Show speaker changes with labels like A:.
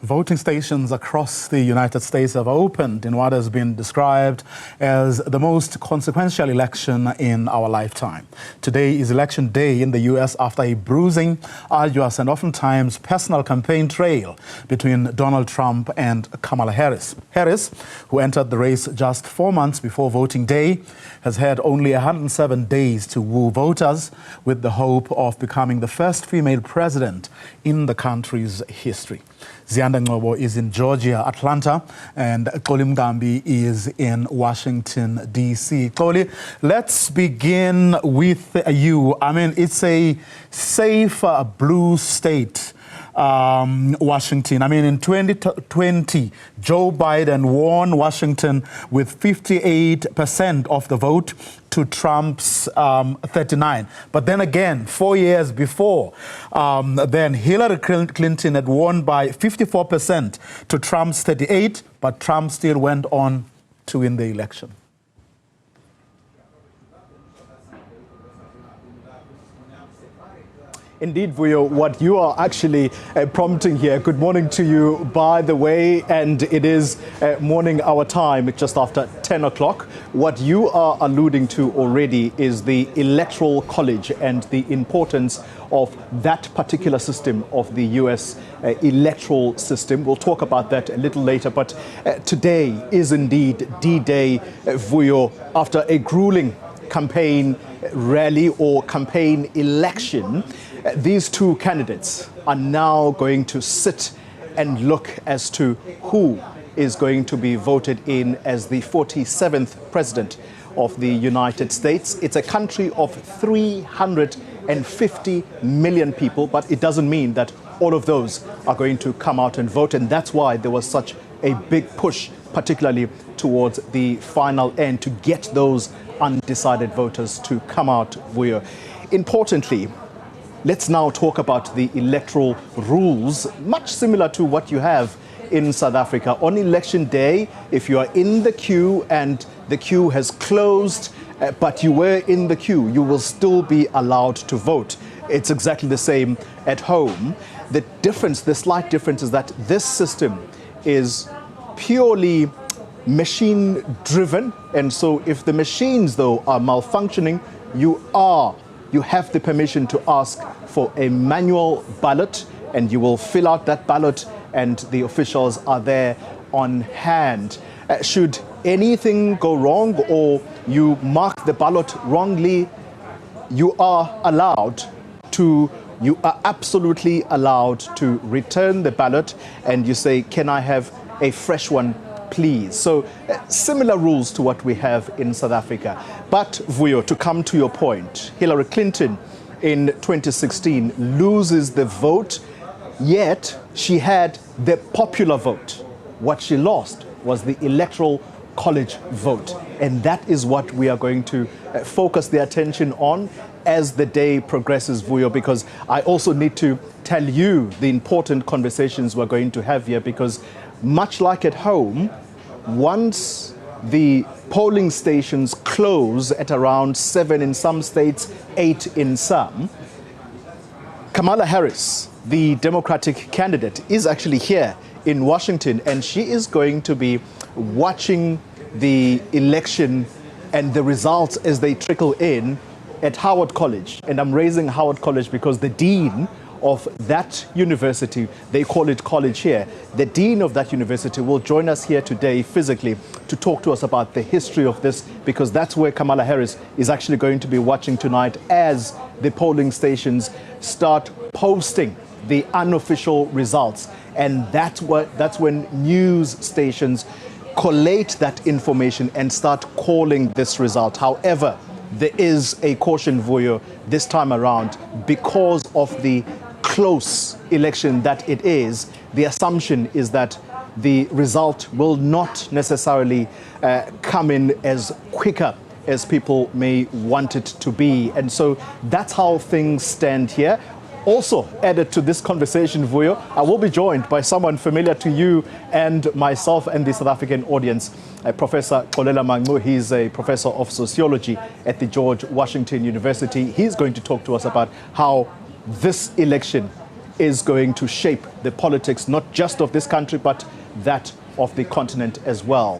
A: Voting stations across the United States have opened in what has been described as the most consequential election in our lifetime. Today is election day in the U.S. after a bruising, arduous and oftentimes personal campaign trail between Donald Trump and Kamala Harris. Harris, who entered the race just 4 months before voting day, has had only 107 days to woo voters with the hope of becoming the first female president in the country's history. Newzroom is in Georgia, Atlanta, and Xoli Mngambi is in Washington, D.C. Xoli, let's begin with you. I mean, it's a safe blue state, Washington. I mean, in 2020, Joe Biden won Washington with 58% of the vote to Trump's 39. But then again, 4 years before, then Hillary Clinton had won by 54% to Trump's 38, but Trump still went on to win the election.
B: Indeed, Vuyo, what you are actually prompting here, good morning to you, by the way, and it is morning our time, just after 10 o'clock. What you are alluding to already is the Electoral College and the importance of that particular system of the U.S. electoral system. We'll talk about that a little later, but today is indeed D-Day, Vuyo, after a grueling campaign rally or campaign election. These two candidates are now going to sit and look as to who is going to be voted in as the 47th president of the United States. It's a country of 350 million people, but it doesn't mean that all of those are going to come out and vote. And that's why there was such a big push, particularly towards the final end, to get those undecided voters to come out. Importantly, let's now talk about the electoral rules, much similar to what you have in South Africa. On election day, if you are in the queue and the queue has closed, but you were in the queue, you will still be allowed to vote. It's exactly the same at home. The difference, the slight difference, is that this system is purely machine driven. And so if the machines, though, are malfunctioning, you have the permission to ask for a manual ballot, and you will fill out that ballot, and the officials are there on hand. Should anything go wrong or you mark the ballot wrongly, you are absolutely allowed to return the ballot, and you say, can I have a fresh one, please? So similar rules to what we have in South Africa. But Vuyo, to come to your point, Hillary Clinton in 2016 loses the vote, yet she had the popular vote. What she lost was the Electoral College vote. And that is what we are going to focus the attention on as the day progresses, Vuyo, because I also need to tell you the important conversations we're going to have here, because much like at home, once the polling stations close at around 7 in some states, 8 in some, Kamala Harris, the Democratic candidate, is actually here in Washington, and she is going to be watching the election and the results as they trickle in at Howard College. And I'm raising Howard College because the dean of that university, they call it college here, the dean of that university will join us here today physically to talk to us about the history of this, because that's where Kamala Harris is actually going to be watching tonight as the polling stations start posting the unofficial results. And that's when news stations collate that information and start calling this result. However, there is a caution, Vuyo, this time around, because of the close election that it is. The assumption is that the result will not necessarily come in as quicker as people may want it to be. And so that's how things stand here. Also added to this conversation, Vuyo, I will be joined by someone familiar to you and myself and the South African audience, Professor Xoli. He's a professor of sociology at the George Washington University. He's going to talk to us about how this election is going to shape the politics, not just of this country, but that of the continent as well.